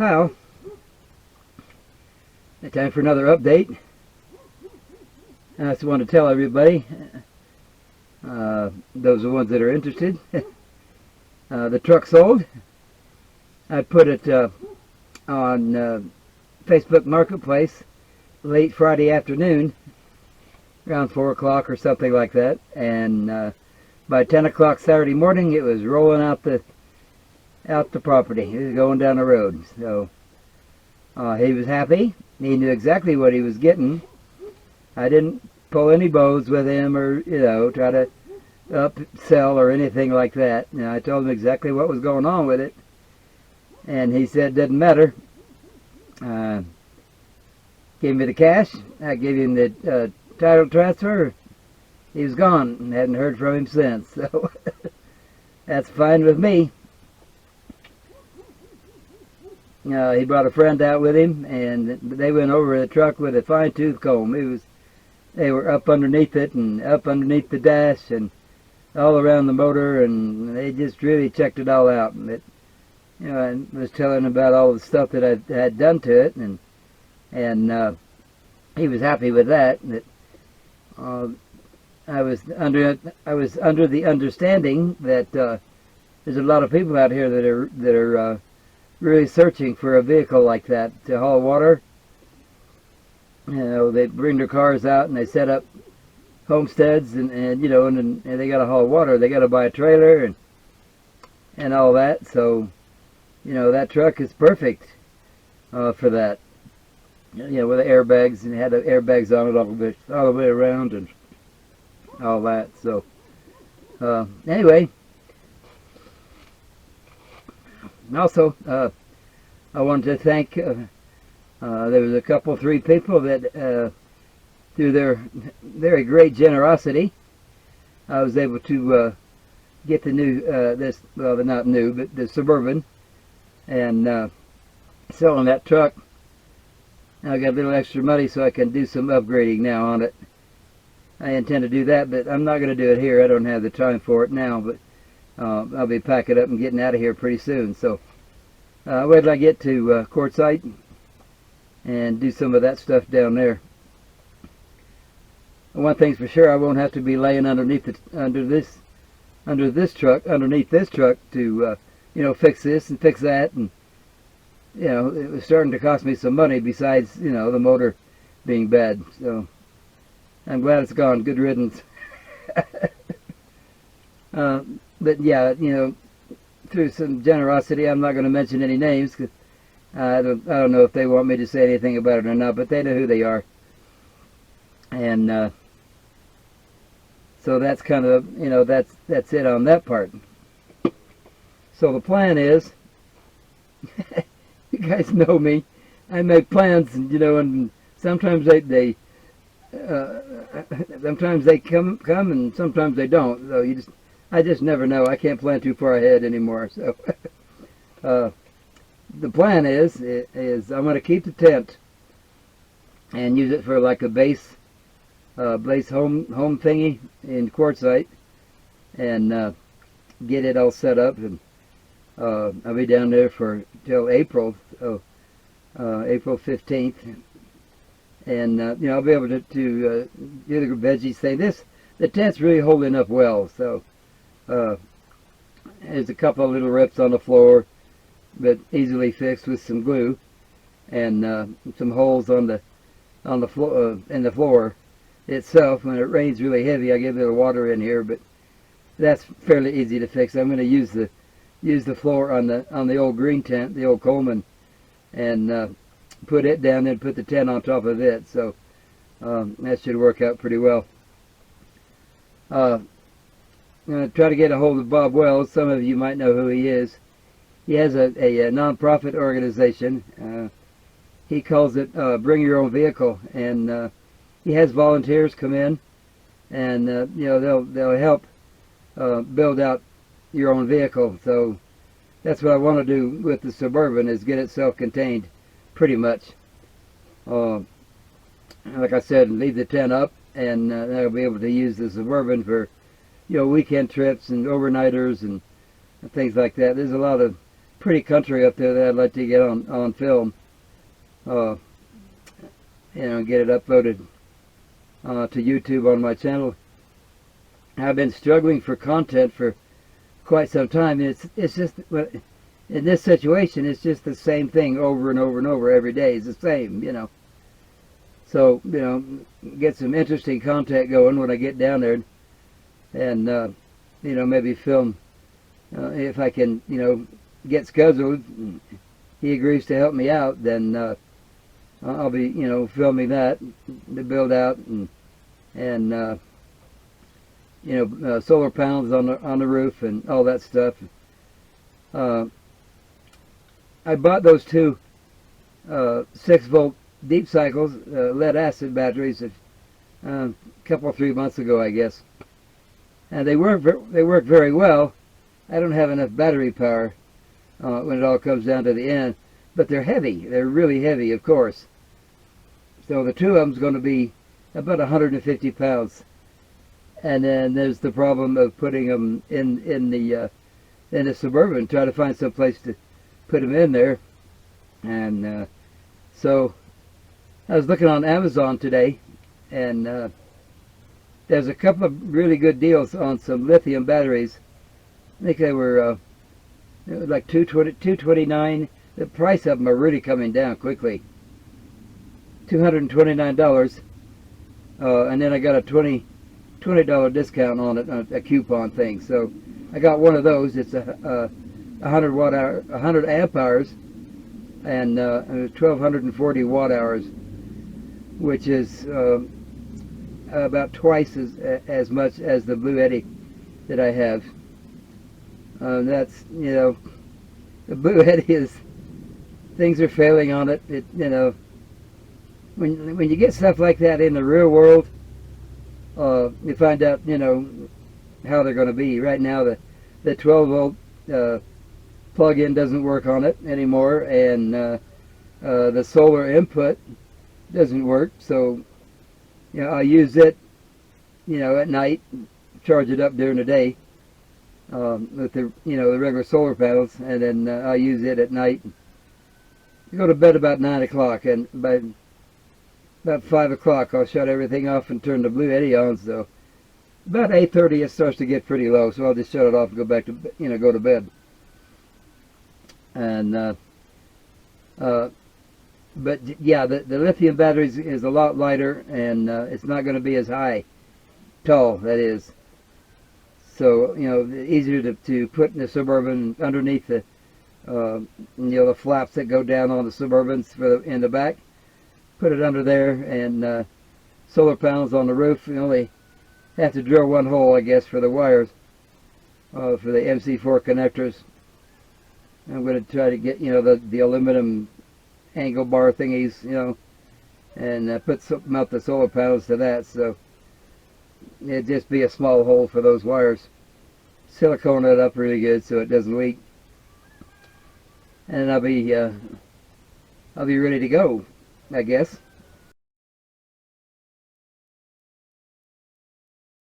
Well, time for another update. I just want to tell everybody, those are the ones that are interested, the truck sold. I put it on Facebook Marketplace late Friday afternoon, around 4 o'clock or something like that, and by 10 o'clock Saturday morning it was rolling out the property. It was going down the road. So he was happy. He knew exactly what he was getting. I didn't pull any bows with him or, try to upsell or anything like that. I told him exactly what was going on with it. And he said it didn't matter. Gave me the cash. I gave him the title transfer. He was gone and hadn't heard from him since. So that's fine with me. He brought a friend out with him, and they went over the truck with a fine-tooth comb. They were up underneath it and up underneath the dash and all around the motor, and they just really checked it all out. But, I was telling him about all the stuff that I had done to it, and he was happy with that. That I was under the understanding that there's a lot of people out here that are really searching for a vehicle like that to haul water. They bring their cars out and they set up homesteads, and they got to haul water. They got to buy a trailer and all that. So, that truck is perfect for that. With the airbags, and it had the airbags on it all the way around and all that. So, anyway. And also, I wanted to thank, there was a couple, 3 people that, through their very great generosity, I was able to get the new, not new, but the Suburban, and selling that truck. I got a little extra money so I can do some upgrading now on it. I intend to do that, but I'm not going to do it here. I don't have the time for it now, but I'll be packing up and getting out of here pretty soon. So wait till I get to Quartzsite and do some of that stuff down there. One thing's for sure, I won't have to be laying underneath this truck to fix this and fix that, and it was starting to cost me some money besides the motor being bad. So I'm glad it's gone. Good riddance. But yeah, through some generosity, I'm not going to mention any names because I don't know if they want me to say anything about it or not, but they know who they are. And so that's kind of that's it on that part. So the plan is, you guys know me, I make plans, and sometimes sometimes they come and sometimes they don't. So I just never know. I can't plan too far ahead anymore. So the plan is I'm going to keep the tent and use it for like a base home thingy in Quartzsite, and get it all set up, and I'll be down there till April, April 15th, and I'll be able to do the veggies thing. The tent's really holding up well. So there's a couple of little rips on the floor, but easily fixed with some glue, and some holes on the floor in the floor itself. When it rains really heavy, I get a little water in here, but that's fairly easy to fix. I'm going to use the floor on the old green tent, the old Coleman, and put it down and put the tent on top of it. So that should work out pretty well. I'm going to try to get a hold of Bob Wells. Some of you might know who he is. He has a non-profit organization. He calls it Bring Your Own Vehicle, and he has volunteers come in, and they'll help build out your own vehicle. So that's what I want to do with the Suburban, is get it self-contained pretty much. Like I said, leave the tent up, and I'll be able to use the Suburban for weekend trips and overnighters and things like that. There's a lot of pretty country up there that I'd like to get on film. You know, get it uploaded to YouTube on my channel. I've been struggling for content for quite some time. It's just, in this situation, it's just the same thing over and over and over every day. It's the same, you know. So, you know, get some interesting content going when I get down there, and you know, maybe film if I can, you know, get scheduled. He agrees to help me out, then I'll be, you know, filming that, the build out, and you know, solar panels on the roof and all that stuff. I bought those two 6-volt deep cycles lead acid batteries a couple 3 months ago, I guess, and they work very well. I don't have enough battery power when it all comes down to the end, but they're heavy. They're really heavy, of course. So the two of them's going to be about 150 pounds. And then there's the problem of putting them in the Suburban. Try to find some place to put them in there. And so I was looking on Amazon today, and there's a couple of really good deals on some lithium batteries. I think they were like $229. The price of them are really coming down quickly. $229, and then I got a $20 discount on it, a coupon thing. So I got one of those. It's a 100 amp hours, and 1240 watt hours, which is about twice as much as the Blue Eddy that I have. That's, you know, the Blue Eddy is, things are failing on it. It, you know, when you get stuff like that in the real world, you find out, you know, how they're going to be. Right now, the 12-volt plug-in doesn't work on it anymore, and the solar input doesn't work. So, you know, I use it, you know, at night, charge it up during the day with the, you know, the regular solar panels, and then I use it at night. I go to bed about 9 o'clock, and by about 5 o'clock I'll shut everything off and turn the Blue Eddy on. So about 8:30 it starts to get pretty low, so I'll just shut it off and go back to, you know, go to bed. And but yeah, the lithium batteries is a lot lighter, and it's not going to be as tall, that is. So, you know, easier to put in the Suburban underneath the you know, the flaps that go down on the Suburbans in the back. Put it under there, and solar panels on the roof. You only have to drill one hole, I guess, for the wires for the MC4 connectors. I'm going to try to get, you know, the aluminum angle bar thingies, you know, and mount the solar panels to that. So it'd just be a small hole for those wires. Silicone it up really good so it doesn't leak, and I'll be ready to go, I guess.